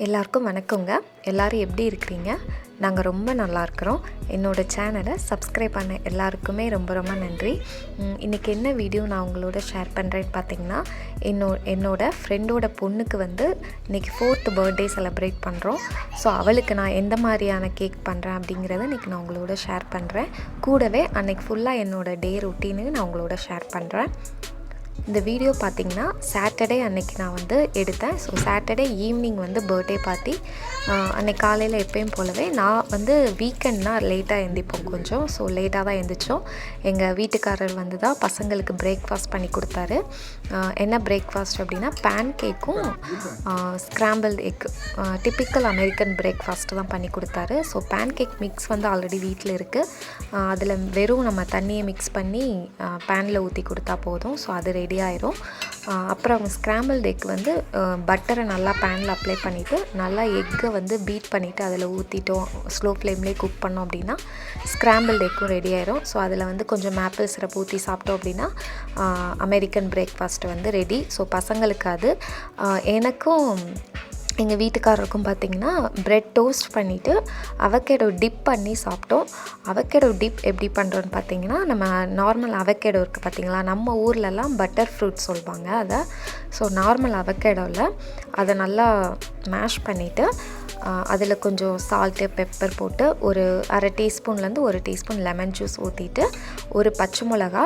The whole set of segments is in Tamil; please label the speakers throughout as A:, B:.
A: எல்லாருக்கும் வணக்கங்க. எல்லாரும் எப்படி இருக்கிறீங்க? நாங்கள் ரொம்ப நல்லா இருக்கிறோம். என்னோடய சேனலை சப்ஸ்கிரைப் பண்ண எல்லாருக்குமே ரொம்ப ரொம்ப நன்றி. இன்றைக்கி என்ன வீடியோ நான் உங்களோட ஷேர் பண்ணுறேன்னு பார்த்தீங்கன்னா, என்னோடய ஃப்ரெண்டோட பொண்ணுக்கு இன்றைக்கி 4th பர்த்டே செலிப்ரேட் பண்ணுறோம். ஸோ அவளுக்கு நான் எந்த மாதிரியான கேக் பண்ணுறேன் அப்படிங்கிறத இன்றைக்கி நான் உங்களோட ஷேர் பண்ணுறேன். கூடவே அன்றைக்கி ஃபுல்லாக என்னோடய டே ரொட்டீனு நான் உங்களோட ஷேர் பண்ணுறேன். இந்த வீடியோ பார்த்திங்கன்னா சாட்டர்டே அன்னைக்கு நான் எடுத்தேன். So Saturday evening birthday party. அன்றைக்கி காலையில் எப்பயும் போலவே நான் வீக்கெண்ட்னா லேட்டாக எழுந்திப்போம் கொஞ்சம். ஸோ லேட்டாக தான் எழுந்திரிச்சோம். எங்கள் வீட்டுக்காரர் தான் பசங்களுக்கு பிரேக்ஃபாஸ்ட் பண்ணி கொடுத்தாரு. என்ன பிரேக்ஃபாஸ்ட் அப்படின்னா பேன் கேக்கும் scrambled egg, typical American breakfast தான் பண்ணி கொடுத்தாரு. So pancake mix already வீட்டில் இருக்குது. அதில் வெறும் நம்ம தண்ணியை மிக்ஸ் பண்ணி பேனில் ஊற்றி கொடுத்தா போதும். ஸோ அது ரெடி ஆயிரும். அப்புறம் ஸ்க்ராம்பிள்டு எக் பட்டரை நல்லா பேனில் அப்ளை பண்ணிவிட்டு நல்லா எக்கை பீட் பண்ணிவிட்டு அதில் ஊற்றிட்டோம், ஸ்லோ ஃப்ளேம்லேயே குக் பண்ணோம் அப்படின்னா ஸ்க்ராம்பிள்டு எக்கும் ரெடி ஆயிரும். ஸோ அதில் கொஞ்சம் மேப்பிள் சிரப் ஊற்றி சாப்பிட்டோம் அப்படின்னா அமெரிக்கன் பிரேக்ஃபாஸ்ட் ரெடி. ஸோ பசங்களுக்கு அது, எனக்கும் எங்கள் வீட்டுக்காரருக்கும் பார்த்திங்கன்னா ப்ரெட் டோஸ்ட் பண்ணிவிட்டு அவகேடோ டிப் பண்ணி சாப்பிட்டோம். அவகேடோ டிப் எப்படி பண்ணுறோன்னு பார்த்திங்கன்னா, நம்ம நார்மல் அவகேடோ இருக்குது பார்த்திங்களா, நம்ம ஊர்லலாம் பட்டர் ஃப்ரூட் சொல்லுவாங்க அதை. ஸோ நார்மல் அவகேடோவில் அதை நல்லா மேஷ் பண்ணிவிட்டு அதில் கொஞ்சம் சால்ட்டு பெப்பர் போட்டு ஒரு அரை டீஸ்பூன்லேருந்து 1 டீஸ்பூன் லெமன் ஜூஸ் ஊற்றிட்டு ஒரு பச்சை மிளகா,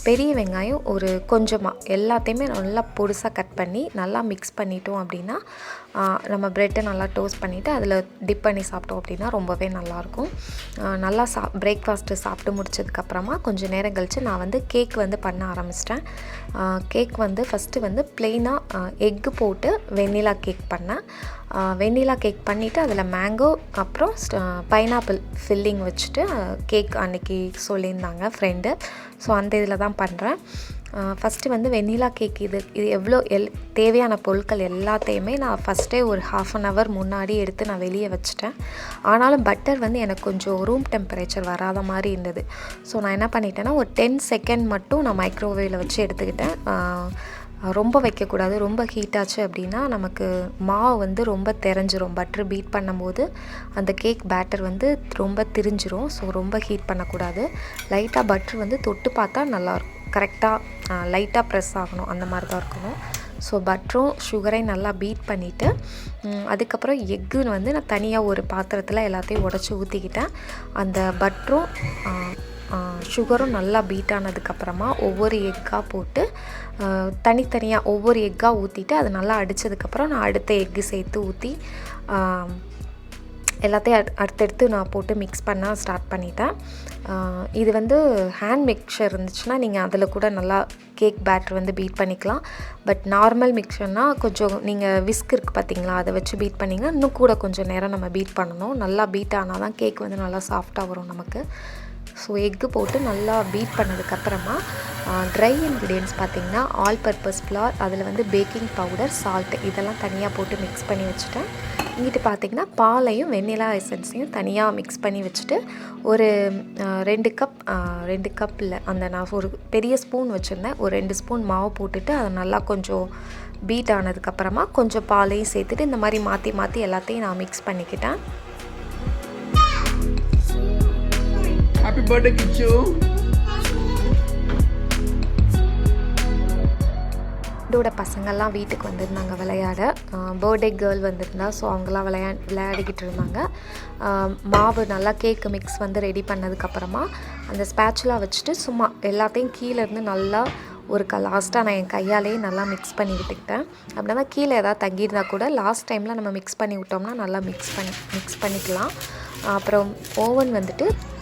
A: பெரிய வெங்காயம் ஒரு கொஞ்சமாக எல்லாத்தையுமே நல்லா பொடிசாக கட் பண்ணி நல்லா மிக்ஸ் பண்ணிட்டோம் அப்படின்னா நம்ம ப்ரெட்டை நல்லா டோஸ்ட் பண்ணிவிட்டு அதில் டிப் பண்ணி சாப்பிட்டோம் அப்படின்னா ரொம்பவே நல்லாயிருக்கும். நல்லா பிரேக்ஃபாஸ்ட்டு சாப்பிட்டு முடிச்சதுக்கப்புறமா கொஞ்சம் நேரம் கழித்து நான் கேக் பண்ண ஆரம்பிச்சிட்டேன். கேக் ஃபஸ்ட்டு ப்ளெயினாக எக்கு போட்டு வெண்ணிலா கேக் பண்ணேன். வெண்ணிலா கேக் பண்ணிவிட்டு அதில் மேங்கோ அப்புறம் பைனாப்பிள் ஃபில்லிங் வச்சுட்டு கேக் அன்றைக்கி சொல்லியிருந்தாங்க ஃப்ரெண்டு. ஸோ அந்த இதில் தான் பண்ணுறேன். ஃபஸ்ட்டு வெண்ணிலா கேக் இது எவ்வளோ தேவையான பொருட்கள் எல்லாத்தையுமே நான் ஃபஸ்ட்டே ஒரு 1/2 hour முன்னாடி எடுத்து நான் வெளியே வச்சுட்டேன். ஆனாலும் பட்டர் எனக்கு கொஞ்சம் ரூம் டெம்பரேச்சர் வராத மாதிரி இருந்தது. ஸோ நான் என்ன பண்ணிட்டேன்னா ஒரு 10 செகண்ட் மட்டும் நான் மைக்ரோவேவில் வச்சு எடுத்துக்கிட்டேன். ரொம்ப வைக்கக்கூடாது. ரொம்ப ஹீட்டாச்சு அப்படின்னா நமக்கு மாவு ரொம்ப தெரிஞ்சிரும். பட்டர் பீட் பண்ணும்போது அந்த கேக் பேட்டர் ரொம்ப திரிஞ்சிரும். ஸோ ரொம்ப ஹீட் பண்ணக்கூடாது. லைட்டாக பட்டர் தொட்டு பார்த்தா நல்லாயிருக்கும். கரெக்டாக லைட்டாக ப்ரெஸ் ஆகணும், அந்த மாதிரி தான் இருக்கணும். ஸோ பட்டரும் சுகரையும் நல்லா பீட் பண்ணிவிட்டு அதுக்கப்புறம் எக்கு நான் தனியாக ஒரு பாத்திரத்தில் எல்லாத்தையும் உடச்சி ஊற்றிக்கிட்டேன். அந்த பட்டரும் சுகரும் நல்லா பீட் ஆனதுக்கப்புறமா ஒவ்வொரு எக்காக போட்டு தனித்தனியாக ஒவ்வொரு எக்காக ஊற்றிட்டு அது நல்லா அடித்ததுக்கப்புறம் நான் அடுத்த எக்கு சேர்த்து ஊற்றி எல்லாத்தையும் அடுத்தடுத்து நான் போட்டு மிக்ஸ் பண்ண ஸ்டார்ட் பண்ணிட்டேன். இது ஹேண்ட் மிக்சர் இருந்துச்சுன்னா நீங்கள் அதில் கூட நல்லா கேக் பேட்டர் பீட் பண்ணிக்கலாம். பட் நார்மல் மிக்சர்னால் கொஞ்சம் நீங்கள் விஸ்க் இருக்குது பார்த்தீங்களா, அதை வச்சு பீட் பண்ணிங்கன்னா இன்னும் கூட கொஞ்சம் நேரம் நம்ம பீட் பண்ணணும். நல்லா பீட் ஆனால் தான் கேக் நல்லா சாஃப்டாக வரும் நமக்கு. ஸோ எக்கு போட்டு நல்லா பீட் பண்ணதுக்கப்புறமா ட்ரை இன்க்ரீடியன்ட்ஸ் பார்த்திங்கன்னா ஆல் பர்பஸ் ஃப்ளார், அதில் பேக்கிங் பவுடர், சால்ட்டு இதெல்லாம் தனியாக போட்டு மிக்ஸ் பண்ணி வச்சுட்டேன். இங்கிட்டு பார்த்திங்கன்னா பாலையும் வெண்ணிலா எசன்ஸையும் தனியாக மிக்ஸ் பண்ணி வச்சுட்டு ஒரு 2 கப் இல்லை, அந்த நான் ஒரு பெரிய ஸ்பூன் வச்சுருந்தேன், ஒரு 2 ஸ்பூன் மாவு போட்டுட்டு அதை நல்லா கொஞ்சம் பீட் ஆனதுக்கப்புறமா கொஞ்சம் பாலையும் சேர்த்துட்டு இந்த மாதிரி மாற்றி மாற்றி எல்லாத்தையும் நான் மிக்ஸ் பண்ணிக்கிட்டேன்.
B: Happy birthday, Kichu.
A: இதோட பசங்கள்லாம் வீட்டுக்கு வந்திருந்தாங்க விளையாட. பர்த்டே கேர்ள் வந்திருந்தா. ஸோ அவங்களாம் விளையாடிக்கிட்டு இருந்தாங்க. மாவு நல்லா கேக்கு மிக்ஸ் ரெடி பண்ணதுக்கப்புறமா அந்த ஸ்பேச்சுலா வச்சுட்டு சும்மா எல்லாத்தையும் கீழேருந்து நல்லா லாஸ்ட்டாக நான் என் கையாலேயே நல்லா மிக்ஸ் பண்ணி விட்டுக்கிட்டேன். அப்படின்னா கீழே ஏதாவது தங்கியிருந்தா கூட லாஸ்ட் டைமில் நம்ம மிக்ஸ் பண்ணி விட்டோம்னா நல்லா மிக்ஸ் பண்ணிக்கலாம். அப்புறம் ஓவன்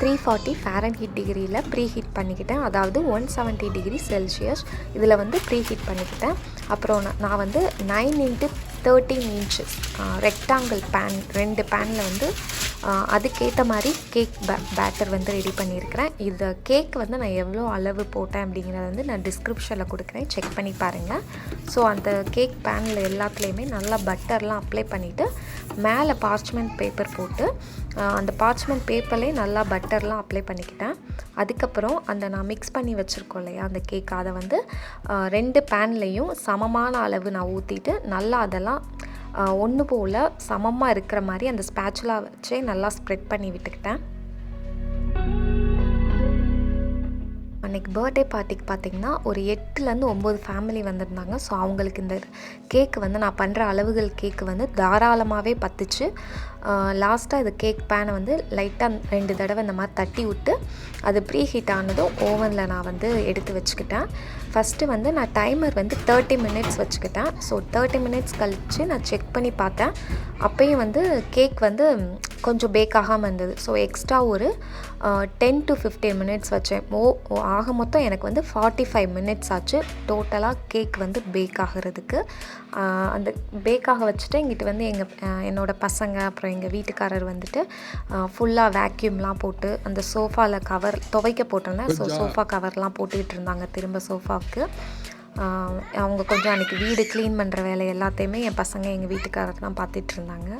A: 340 ஃபாரன்ஹீட் டிகிரியில் ப்ரீ ஹீட் பண்ணிக்கிட்டேன். அதாவது 170 டிகிரி செல்சியஸ் இதில் ப்ரீ ஹீட் பண்ணிக்கிட்டேன். அப்புறம் நான் 9x13 இன்ச்சஸ் ரெக்டாங்கிள் பேன் 2 பேனில் அதுக்கேற்ற மாதிரி கேக் பேட்டர் ரெடி பண்ணியிருக்கிறேன். இந்த கேக் நான் எவ்வளோ அளவு போட்டேன் அப்படிங்கிறத நான் டிஸ்கிரிப்ஷனில் கொடுக்குறேன், செக் பண்ணி பாருங்கள். ஸோ அந்த கேக் பேனில் எல்லாத்துலேயுமே நல்லா பட்டர்லாம் அப்ளை பண்ணிவிட்டு மேலே பார்ச்மெண்ட் பேப்பர் போட்டு அந்த பார்ச்மெண்ட் பேப்பர்லேயே நல்லா பட்டர்லாம் அப்ளை பண்ணிக்கிட்டேன். அதுக்கப்புறம் அந்த நான் மிக்ஸ் பண்ணி வச்சுருக்கோம் இல்லையா அந்த கேக், அதை 2 பேன்லேயும் சமமான அளவு நான் ஊற்றிட்டு நல்லா அதெல்லாம் ஒன்று போல் சமமாக இருக்கிற மாதிரி அந்த ஸ்பேச்சுலா வச்சே நல்லா ஸ்ப்ரெட் பண்ணி விட்டுக்கிட்டேன். அன்றைக்கி பர்த்டே பார்ட்டிக்கு பார்த்திங்கன்னா ஒரு 8லேருந்து 9 ஃபேமிலி வந்திருந்தாங்க. ஸோ அவங்களுக்கு இந்த கேக்கு வந்து நான் பண்ணுற அளவுகள் கேக்கு வந்து தாராளமாகவே பத்துச்சு. லாஸ்ட்டாக இது கேக் பேனை வந்து லைட்டாக 2 தடவை இந்த மாதிரி தட்டி விட்டு அது ப்ரீ ஹீட் ஆனதும் ஓவனில் நான் வந்து எடுத்து வச்சுக்கிட்டேன். ஃபஸ்ட்டு வந்து நான் டைமர் வந்து 30 மினிட்ஸ் வச்சுக்கிட்டேன். ஸோ 30 மினிட்ஸ் கழித்து நான் செக் பண்ணி பார்த்தேன். அப்போயும் வந்து கேக் வந்து கொஞ்சம் பேக் ஆகாமல் இருந்தது. ஸோ எக்ஸ்ட்ரா ஒரு 10 to 15 மினிட்ஸ் வச்சேன். ஆக மொத்தம் எனக்கு வந்து 45 மினிட்ஸ் ஆச்சு டோட்டலாக கேக் வந்து பேக் ஆகிறதுக்கு. அந்த பேக்காக வச்சுட்டு இங்கிட்டு வந்து என்னோடய பசங்க அப்புறம் எங்கள் வீட்டுக்காரர் வந்துட்டு ஃபுல்லாக வேக்யூம்லாம் போட்டு அந்த சோஃபாவில் கவர் துவைக்க போட்டிருந்தேன். ஸோ சோஃபா கவர்லாம் போட்டுக்கிட்டு இருந்தாங்க திரும்ப சோஃபாவுக்கு. அவங்க கொஞ்சம் அன்றைக்கி வீடு க்ளீன் பண்ணுற வேலை எல்லாத்தையுமே என் பசங்க எங்கள் வீட்டுக்காரர் தான் பார்த்துட்டு இருந்தாங்க.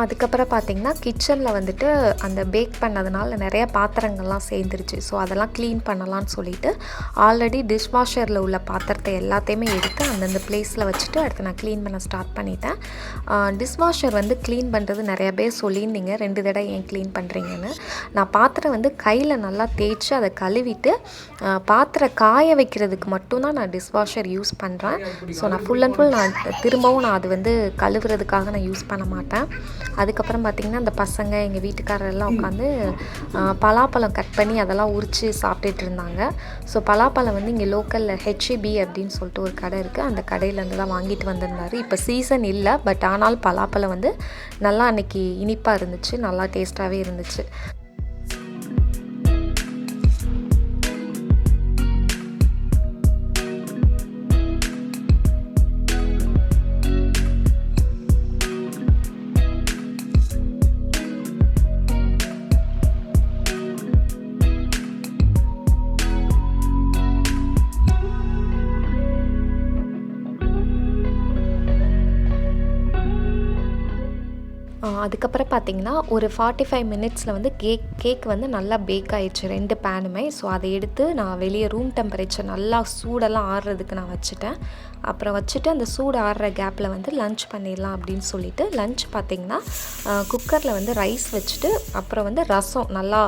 A: அதுக்கப்புறம் பார்த்திங்கன்னா கிச்சனில் வந்துட்டு அந்த பேக் பண்ணதுனால நிறைய பாத்திரங்கள்லாம் சேர்ந்துருச்சு. ஸோ அதெல்லாம் க்ளீன் பண்ணலான்னு சொல்லிவிட்டு ஆல்ரெடி டிஷ்வாஷரில் உள்ள பாத்திரத்தை எல்லாத்தையுமே எடுத்து அந்தந்த பிளேஸில் வச்சுட்டு அடுத்து நான் க்ளீன் பண்ண ஸ்டார்ட் பண்ணிட்டேன். டிஷ்வாஷர் வந்து க்ளீன் பண்ணுறது நிறைய பேர் சொல்லியிருந்தீங்க 2 தடவை ஏன் க்ளீன் பண்ணுறீங்கன்னு. நான் பாத்திரம் வந்து கையில் நல்லா தேய்ச்சி அதை கழுவிட்டு பாத்திரம் காய வைக்கிறதுக்கு மட்டும்தான் நான் டிஷ்வாஷர் யூஸ் பண்ணுறேன். ஸோ நான் ஃபுல் அண்ட் ஃபுல் திரும்பவும் அது வந்து கழுவுறதுக்காக நான் யூஸ் பண்ண மாட்டேன். அதுக்கப்புறம் பார்த்திங்கன்னா அந்த பசங்க எங்கள் வீட்டுக்காரெல்லாம் உட்காந்து பலாப்பழம் கட் பண்ணி அதெல்லாம் உரித்து சாப்பிட்டுட்டு இருந்தாங்க. ஸோ பலாப்பழம் வந்து இங்கே லோக்கலில் HEB அப்படின்னு சொல்லிட்டு ஒரு கடை இருக்குது. அந்த கடையிலேருந்து தான் வாங்கிட்டு வந்திருந்தார். இப்போ சீசன் இல்லை, பட் ஆனால் பலாப்பழம் வந்து நல்லா அன்றைக்கி இனிப்பாக இருந்துச்சு, நல்லா டேஸ்ட்டாகவே இருந்துச்சு. அதுக்கப்புறம் பார்த்திங்கன்னா ஒரு 45 மினிட்ஸில் வந்து கேக் வந்து நல்லா பேக் ஆகிடுச்சு 2 பேனுமே. ஸோ அதை எடுத்து நான் வெளியே ரூம் டெம்பரேச்சர் நல்லா சூடெல்லாம் ஆறுறதுக்கு நான் வச்சுட்டேன். அப்புறம் வச்சுட்டு அந்த சூடு ஆடுற கேப்பில் வந்து லன்ச் பண்ணிடலாம் அப்படின்னு சொல்லிட்டு லன்ச் பார்த்திங்கன்னா குக்கரில் வந்து ரைஸ் வச்சுட்டு அப்புறம் வந்து ரசம் நல்லா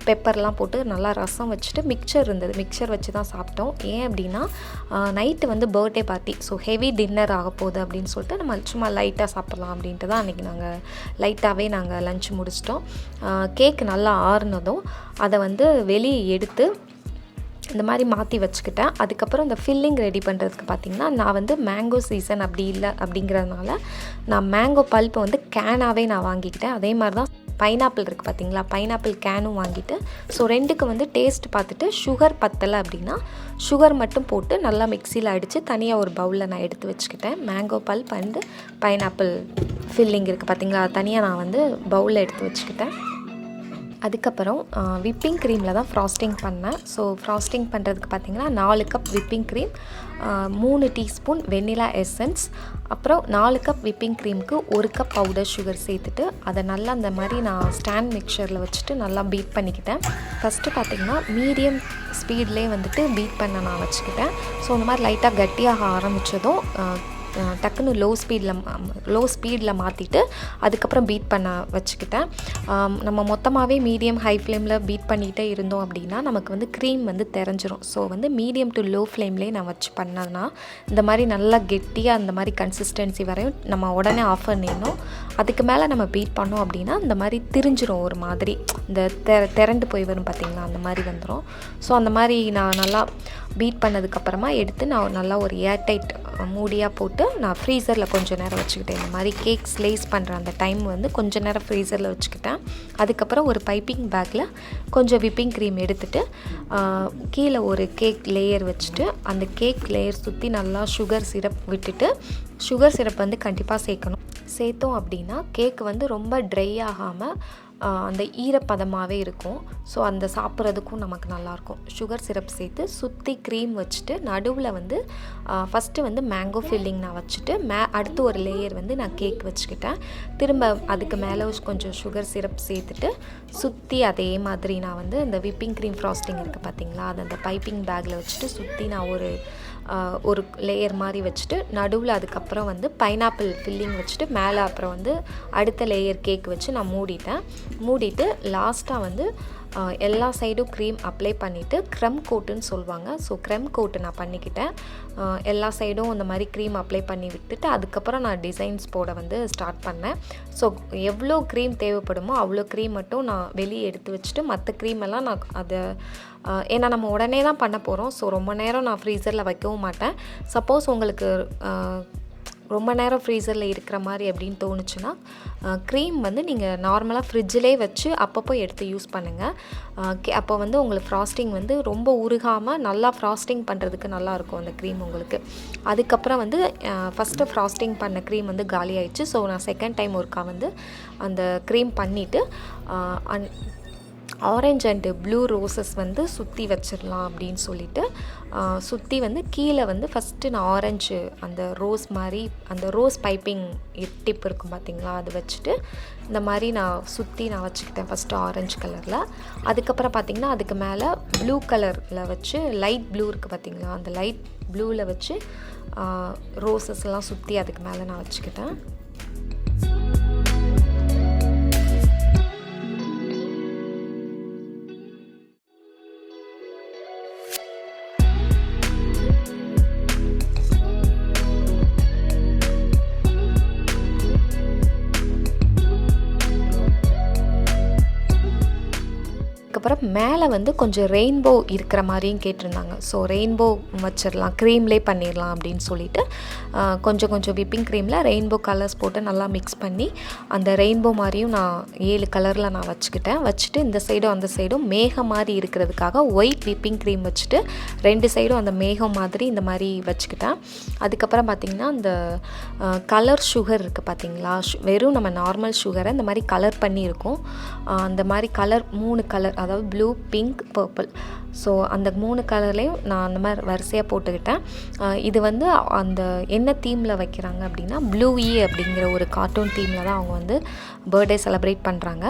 A: பெப்பர்லாம் போட்டு நல்லா ரசம் வச்சுட்டு மிக்சர் இருந்தது, மிக்சர் வச்சு தான் சாப்பிட்டோம். ஏன் அப்படின்னா நைட்டு வந்து birthday party, so heavy dinner ஆக போகுது அப்படின்னு சொல்லிட்டு நம்ம சும்மா லைட்டாக சாப்பிட்லாம் அப்படின்ட்டு தான் அன்றைக்கி நாங்கள் லைட்டாகவே நாங்கள் லன்ச் முடிச்சிட்டோம். கேக் நல்லா ஆறுனதும் அதை வந்து வெளியே எடுத்து இந்த மாதிரி மாற்றி வச்சுக்கிட்டேன். அதுக்கப்புறம் இந்த ஃபில்லிங் ரெடி பண்ணுறதுக்கு பார்த்திங்கன்னா நான் வந்து மேங்கோ சீசன் அப்படி இல்லை அப்படிங்கிறதுனால நான் மேங்கோ பல்ப்பை வந்து கேனாகவே நான் வாங்கிக்கிட்டேன். அதே மாதிரி தான் பைனாப்பிள் இருக்குது பார்த்திங்களா, பைனாப்பிள் கேனும் வாங்கிட்டு ஸோ 2க்கு வந்து டேஸ்ட் பார்த்துட்டு சுகர் பத்தலை அப்படின்னா சுகர் மட்டும் போட்டு நல்லா மிக்சியில் அடித்து தனியாக ஒரு பவுலில் நான் எடுத்து வச்சுக்கிட்டேன். Mango bulb and pineapple filling இருக்குது பார்த்திங்களா, தனியாக நான் வந்து பவுலில் எடுத்து வச்சுக்கிட்டேன். அதுக்கப்புறம் விப்பிங் க்ரீமில் தான் ஃப்ராஸ்டிங் பண்ணேன். ஸோ ஃப்ராஸ்டிங் பண்ணுறதுக்கு பார்த்திங்கன்னா 4 cup whipping cream, 3 teaspoon vanilla essence, அப்புறம் 4 கப் விப்பிங் க்ரீமுக்கு 1 கப் பவுடர் சுகர் சேர்த்துட்டு அதை நல்லா அந்த மாதிரி நான் ஸ்டாண்ட் மிக்சரில் வச்சுட்டு நல்லா பீட் பண்ணிக்கிட்டேன். ஃபஸ்ட்டு பார்த்திங்கன்னா மீடியம் ஸ்பீட்லேயே வந்துட்டு பீட் பண்ண நான் வச்சுக்கிட்டேன். ஸோ இந்த மாதிரி லைட்டாக கட்டியாக ஆரம்பித்ததும் டக்குன்னு லோ ஸ்பீடில் மாற்றிட்டு அதுக்கப்புறம் பீட் பண்ண வச்சுக்கிட்டேன். நம்ம மொத்தமாகவே மீடியம் ஹை ஃப்ளேமில் பீட் பண்ணிகிட்டே இருந்தோம் அப்படின்னா நமக்கு வந்து க்ரீம் வந்து தெரிஞ்சிரும். ஸோ வந்து மீடியம் டு லோ ஃப்ளேம்லேயே நான் வச்சு பண்ணேன்னா இந்த மாதிரி நல்லா கெட்டியாக அந்த மாதிரி கன்சிஸ்டன்சி வரையும் நம்ம உடனே ஆஃப் பண்ணிடணும். அதுக்கு மேலே நம்ம பீட் பண்ணோம் அப்படின்னா இந்த மாதிரி திரிஞ்சிரும், ஒரு மாதிரி இந்த திரண்டு போய் வரும் பார்த்திங்களா, அந்த மாதிரி வந்துடும். ஸோ அந்த மாதிரி நான் நல்லா பீட் பண்ணதுக்கப்புறமா எடுத்து நான் நல்லா ஒரு ஏர்டைட் மூடியாக போட்டு நான் ஃப்ரீசரில் கொஞ்சம் நேரம் வச்சுக்கிட்டேன். இந்த மாதிரி கேக் ஸ்லைஸ் பண்ணுற அந்த டைம் வந்து கொஞ்சம் நேரம் ஃப்ரீசரில் வச்சுக்கிட்டேன். அதுக்கப்புறம் ஒரு பைப்பிங் பேக்கில் கொஞ்சம் விப்பிங் க்ரீம் எடுத்துகிட்டு கீழே ஒரு கேக் லேயர் வச்சுட்டு அந்த கேக் லேயர் சுற்றி நல்லா சுகர் சிரப் விட்டுட்டு, சுகர் சிரப் வந்து கண்டிப்பாக சேர்க்கணும். சேர்த்தோம் அப்படின்னா கேக் வந்து ரொம்ப ட்ரை ஆகாமல் அந்த ஈரப்பதமாகவே இருக்கும். ஸோ அந்த சாப்பிட்றதுக்கும் நமக்கு நல்லாயிருக்கும். சுகர் சிரப் சேர்த்து சுற்றி க்ரீம் வச்சுட்டு நடுவில் வந்து ஃபஸ்ட்டு வந்து மேங்கோ ஃபில்லிங் நான் வச்சுட்டு அடுத்து ஒரு லேயர் வந்து நான் கேக் வச்சுக்கிட்டேன். திரும்ப அதுக்கு மேலே கொஞ்சம் சுகர் சிரப் சேர்த்துட்டு சுற்றி அதே மாதிரி நான் வந்து இந்த விப்பிங் க்ரீம் ஃப்ராஸ்டிங் இருக்குது பார்த்தீங்களா, அது அந்த பைப்பிங் பேக்கில் வச்சுட்டு சுற்றி நான் ஒரு லேயர் மாதிரி வச்சுட்டு நடுவில் அதுக்கப்புறம் வந்து பைனாப்பிள் ஃபில்லிங் வச்சுட்டு மேலே அப்புறம் வந்து அடுத்த லேயர் கேக் வச்சு நான் மூடிட்டு லாஸ்ட்டாக வந்து எல்லா சைடும் க்ரீம் அப்ளை பண்ணிவிட்டு க்ரம் கோட்டுன்னு சொல்லுவாங்க. ஸோ க்ரம் கோட்டு நான் பண்ணிக்கிட்டேன். எல்லா சைடும் அந்த மாதிரி க்ரீம் அப்ளை பண்ணி விட்டுட்டு அதுக்கப்புறம் நான் டிசைன்ஸ் போட வந்து ஸ்டார்ட் பண்ணேன். ஸோ எவ்வளோ க்ரீம் தேவைப்படுமோ அவ்வளோ க்ரீம் மட்டும் நான் வெளியே எடுத்து வச்சுட்டு மற்ற க்ரீம் எல்லாம் நான் அதை ஏன்னா நம்ம உடனே தான் பண்ண போகிறோம். ஸோ ரொம்ப நேரம் நான் ஃப்ரீசரில் வைக்கவும் மாட்டேன். சப்போஸ் உங்களுக்கு ரொம்ப நேரம் ஃப்ரீசரில் இருக்கிற மாதிரி அப்படின்னு தோணுச்சுன்னா க்ரீம் வந்து நீங்கள் நார்மலாக ஃப்ரிட்ஜிலே வச்சு அப்பப்போ எடுத்து யூஸ் பண்ணுங்கள். அப்போ வந்து உங்களுக்கு ஃப்ராஸ்டிங் வந்து ரொம்ப உருகாமல் நல்லா ஃப்ராஸ்டிங் பண்ணுறதுக்கு நல்லாயிருக்கும் அந்த க்ரீம் உங்களுக்கு. அதுக்கப்புறம் வந்து ஃபஸ்ட்டு ஃப்ராஸ்டிங் பண்ண க்ரீம் வந்து காலி ஆயிடுச்சு. ஸோ நான் செகண்ட் டைம் ஒருக்கா வந்து அந்த க்ரீம் பண்ணிவிட்டு ஆரஞ்ச் அண்டு ப்ளூ ரோசஸ் வந்து சுற்றி வச்சிடலாம் அப்படின்னு சொல்லிட்டு சுற்றி வந்து கீழே வந்து ஃபஸ்ட்டு நான் ஆரஞ்சு அந்த ரோஸ் மாதிரி அந்த ரோஸ் பைப்பிங் டிப் இருக்கும் பார்த்திங்களா, அது வச்சுட்டு இந்த மாதிரி நான் சுற்றி நான் வச்சுக்கிட்டேன் ஃபஸ்ட்டு ஆரஞ்சு கலரில். அதுக்கப்புறம் பார்த்திங்கன்னா அதுக்கு மேலே ப்ளூ கலரில் வச்சு லைட் ப்ளூ இருக்குது பார்த்திங்களா, அந்த லைட் ப்ளூவில் வச்சு ரோசஸ் எல்லாம் சுற்றி அதுக்கு மேலே நான் வச்சுக்கிட்டேன். அதுக்கப்புறம் மேலே வந்து கொஞ்சம் ரெயின்போ இருக்கிற மாதிரியும் கேட்டிருந்தாங்க. ஸோ ரெயின்போ வச்சிடலாம், க்ரீம்லே பண்ணிடலாம் அப்படின்னு சொல்லிட்டு கொஞ்சம் விப்பிங் க்ரீமில் ரெயின்போ கலர்ஸ் போட்டு நல்லா மிக்ஸ் பண்ணி அந்த ரெயின்போ மாதிரியும் நான் 7 கலரில் நான் வச்சுட்டு இந்த சைடும் அந்த சைடும் மேகம் மாதிரி இருக்கிறதுக்காக ஒயிட் விப்பிங் க்ரீம் வச்சுட்டு 2 சைடும் அந்த மேகம் மாதிரி இந்த மாதிரி வச்சுக்கிட்டேன். அதுக்கப்புறம் பார்த்திங்கன்னா அந்த கலர் சுகர் இருக்குது பார்த்திங்களா, வெறும் நம்ம நார்மல் சுகரை இந்த மாதிரி கலர் பண்ணியிருக்கோம். அந்த மாதிரி கலர் 3 கலர், அதாவது ப்ளூ, பிங்க், பர்பிள். ஸோ அந்த 3 கலர்லேயும் நான் அந்த மாதிரி வரிசையாக போட்டுக்கிட்டேன். இது வந்து அந்த என்ன தீமில் வைக்கிறாங்க அப்படின்னா ப்ளூஇ அப்படிங்கிற ஒரு கார்ட்டூன் தீமில் தான் அவங்க வந்து பர்த்டே செலிப்ரேட் பண்ணுறாங்க.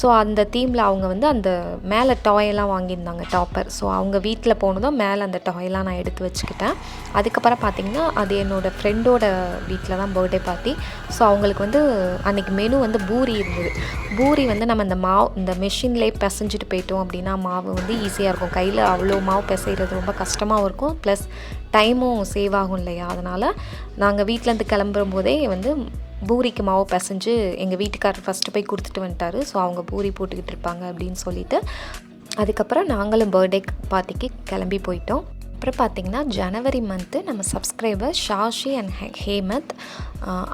A: ஸோ அந்த தீமில் அவங்க வந்து அந்த மேலே டாயெல்லாம் வாங்கியிருந்தாங்க, டாப்பர். ஸோ அவங்க வீட்டில் போனதும் மேலே அந்த டாயெல்லாம் நான் எடுத்து வச்சுக்கிட்டேன். அதுக்கப்புறம் பார்த்திங்கன்னா அது என்னோடய ஃப்ரெண்டோட வீட்டில் தான் பர்த்டே பார்ட்டி. ஸோ அவங்களுக்கு வந்து அன்றைக்கி மெனு வந்து பூரி இருந்தது. பூரி வந்து நம்ம இந்த மெஷின்லேயே பிசைஞ்சிட்டு போயிட்டோம் அப்படின்னா மாவு வந்து ஈஸியாக இருக்கும். கையில் அவ்வளோ மாவு பிசைகிறது ரொம்ப கஷ்டமாகவும் இருக்கும், ப்ளஸ் டைமும் சேவ் ஆகும் இல்லையா. அதனால் நாங்கள் வீட்டிலேருந்து கிளம்பும் போதே வந்து பூரிக்கு மாவு பிசைஞ்சு எங்கள் வீட்டுக்காரர் ஃபஸ்ட்டு போய் கொடுத்துட்டு வந்துட்டார். ஸோ அவங்க பூரி போட்டுக்கிட்டு இருப்பாங்க அப்படின்னு சொல்லிட்டு அதுக்கப்புறம் நாங்களும் பர்த்டே பார்ட்டிக்கு கிளம்பி போயிட்டோம். அப்புறம் பார்த்திங்கன்னா ஜனவரி மந்த்து நம்ம subscriber Shashi and Hemad,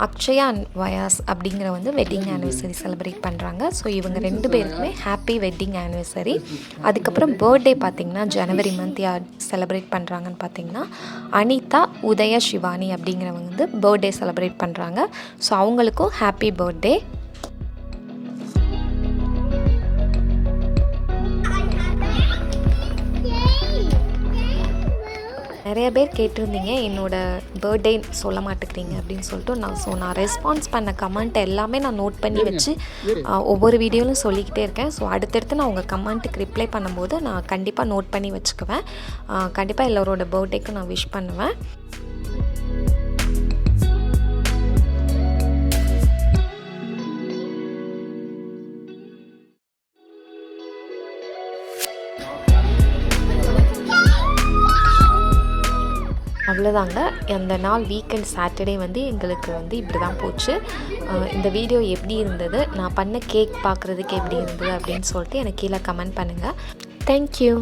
A: Akshaya and Vyas அப்படிங்கிற வந்து வெட்டிங் ஆனிவர்சரி செலிப்ரேட் பண்ணுறாங்க. ஸோ இவங்க 2 பேருக்குமே ஹாப்பி வெட்டிங் ஆனிவர்சரி. அதுக்கப்புறம் பர்த்டே பார்த்திங்கன்னா ஜனவரி மந்த் யார் செலிப்ரேட் பண்ணுறாங்கன்னு பார்த்திங்கன்னா அனிதா, உதய, சிவானி அப்படிங்கிறவங்க வந்து பர்த்டே செலிப்ரேட் பண்ணுறாங்க. ஸோ அவங்களுக்கும் ஹாப்பி பர்த்டே. நிறைய பேர் கேட்டிருந்தீங்க என்னோடய பர்த்டே சொல்ல மாட்டேங்கிறீங்க அப்படின்னு சொல்லிட்டு. நான் ரெஸ்பான்ஸ் பண்ண கமெண்ட் எல்லாமே நான் நோட் பண்ணி வச்சு ஒவ்வொரு வீடியோவிலும் சொல்லிக்கிட்டே இருக்கேன். ஸோ அடுத்தடுத்து நான் உங்கள் கமெண்ட்டுக்கு ரிப்ளை பண்ணும்போது நான் கண்டிப்பாக நோட் பண்ணி வச்சுக்குவேன். கண்டிப்பாக எல்லோரோட பர்த்டேக்கு நான் விஷ் பண்ணுவேன். அவ்வளோதாங்க. அந்த நாள் வீக்கெண்ட் சாட்டர்டே வந்து எங்களுக்கு வந்து இப்படி தான் போச்சு. இந்த வீடியோ எப்படி இருந்தது, நான் பண்ண கேக் பார்க்குறதுக்கு எப்படி இருந்தது அப்படின்னு சொல்லிட்டு எனக்கு கீழே கமெண்ட் பண்ணுங்கள். தேங்க்யூ.